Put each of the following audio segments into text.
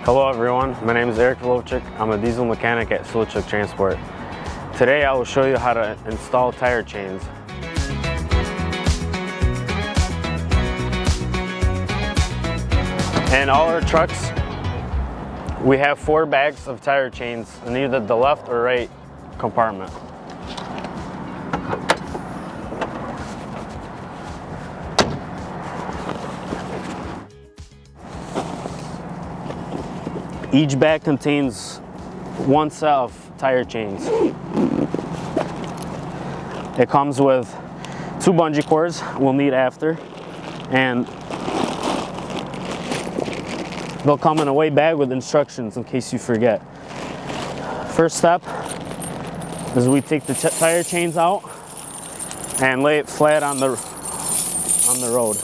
Hello everyone, my name is Eric Lovchik. I'm a diesel mechanic at Slichuk Transport. Today I will show you how to install tire chains. In all our trucks, we have 4 bags of tire chains in either the left or right compartment. Each bag contains 1 set of tire chains. It comes with 2 bungee cords we'll need after, and they'll come in a white bag with instructions in case you forget. First step is we take the tire chains out and lay it flat on the road.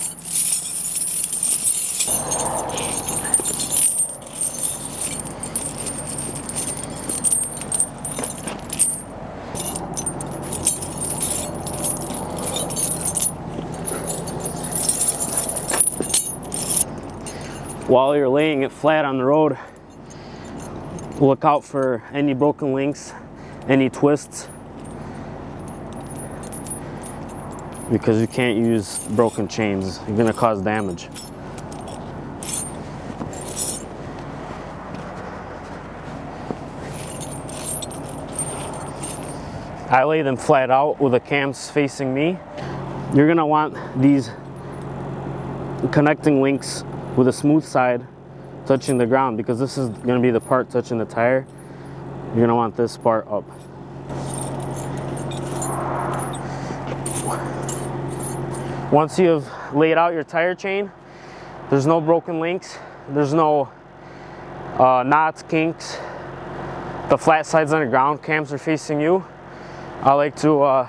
While you're laying it flat on the road, look out for any broken links, any twists, because you can't use broken chains. You're going to cause damage. I lay them flat out with the cams facing me. You're going to want these connecting links with a smooth side touching the ground, because this is going to be the part touching the tire. You're going to want this part up. Once you have laid out your tire chain, there's no broken links, there's no knots, kinks. The flat side's on the ground, cams are facing you. I like to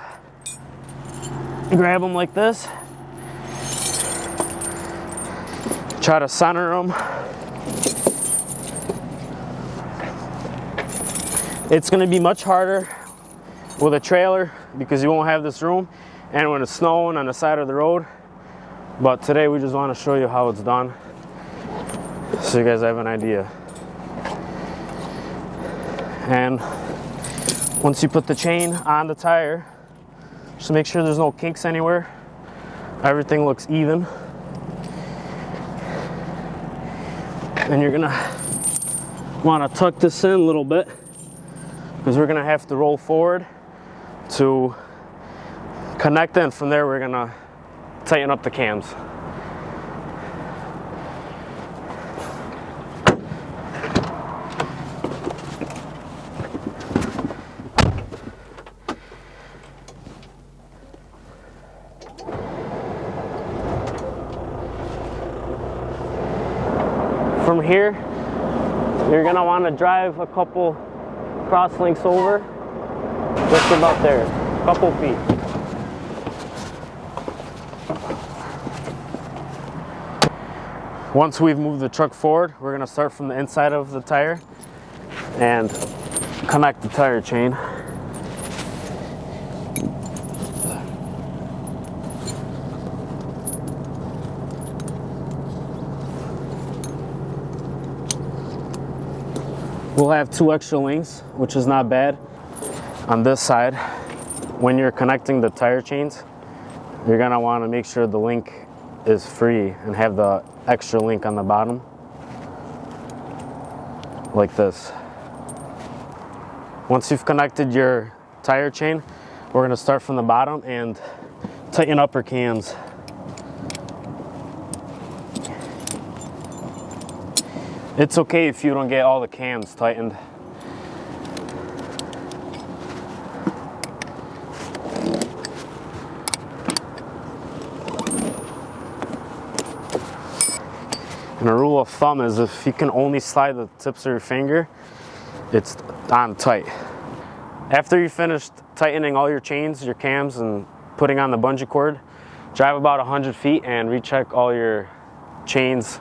grab them like this. Try to center them. It's going to be much harder with a trailer because you won't have this room, and when it's snowing on the side of the road. But today we just want to show you how it's done so you guys have an idea. And once you put the chain on the tire, just make sure there's no kinks anywhere. Everything looks even. And you're gonna want to tuck this in a little bit, because we're gonna have to roll forward to connect it, and from there we're gonna tighten up the cams. From here, you're going to want to drive a couple cross links over, just about there, a couple feet. Once we've moved the truck forward, we're going to start from the inside of the tire and connect the tire chain. We'll have 2 extra links, which is not bad. On this side, when you're connecting the tire chains, you're gonna wanna make sure the link is free and have the extra link on the bottom, like this. Once you've connected your tire chain, we're gonna start from the bottom and tighten up our cams. It's okay if you don't get all the cams tightened. And a rule of thumb is if you can only slide the tips of your finger, it's on tight. After you finished tightening all your chains, your cams, and putting on the bungee cord, drive about 100 feet and recheck all your chains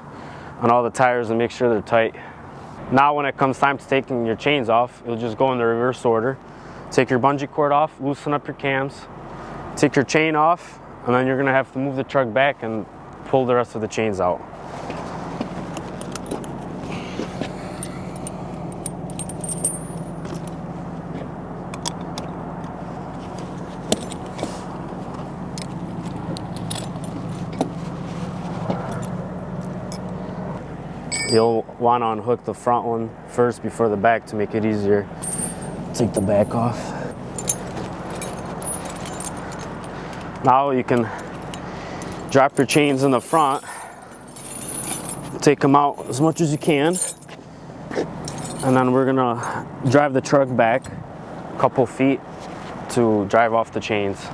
on all the tires and make sure they're tight. Now when it comes time to taking your chains off, you'll just go in the reverse order. Take your bungee cord off, loosen up your cams, take your chain off, and then you're gonna have to move the truck back and pull the rest of the chains out. You'll want to unhook the front one first before the back to make it easier. Take the back off. Now you can drop your chains in the front, take them out as much as you can, and then we're gonna drive the truck back a couple feet to drive off the chains.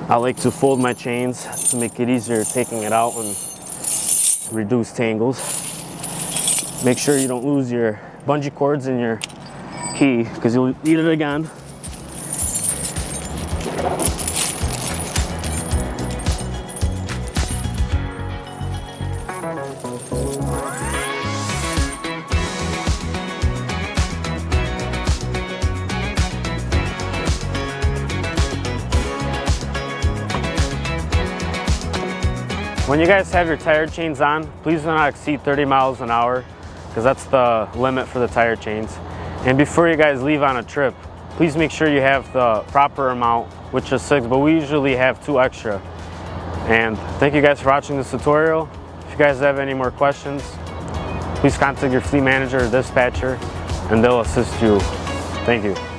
I like to fold my chains to make it easier taking it out and reduce tangles. Make sure you don't lose your bungee cords in your key because you'll need it again. When you guys have your tire chains on, please do not exceed 30 miles an hour because that's the limit for the tire chains. And before you guys leave on a trip, please make sure you have the proper amount, which is 6, but we usually have 2 extra. And thank you guys for watching this tutorial. If you guys have any more questions, please contact your fleet manager or dispatcher and they'll assist you. Thank you.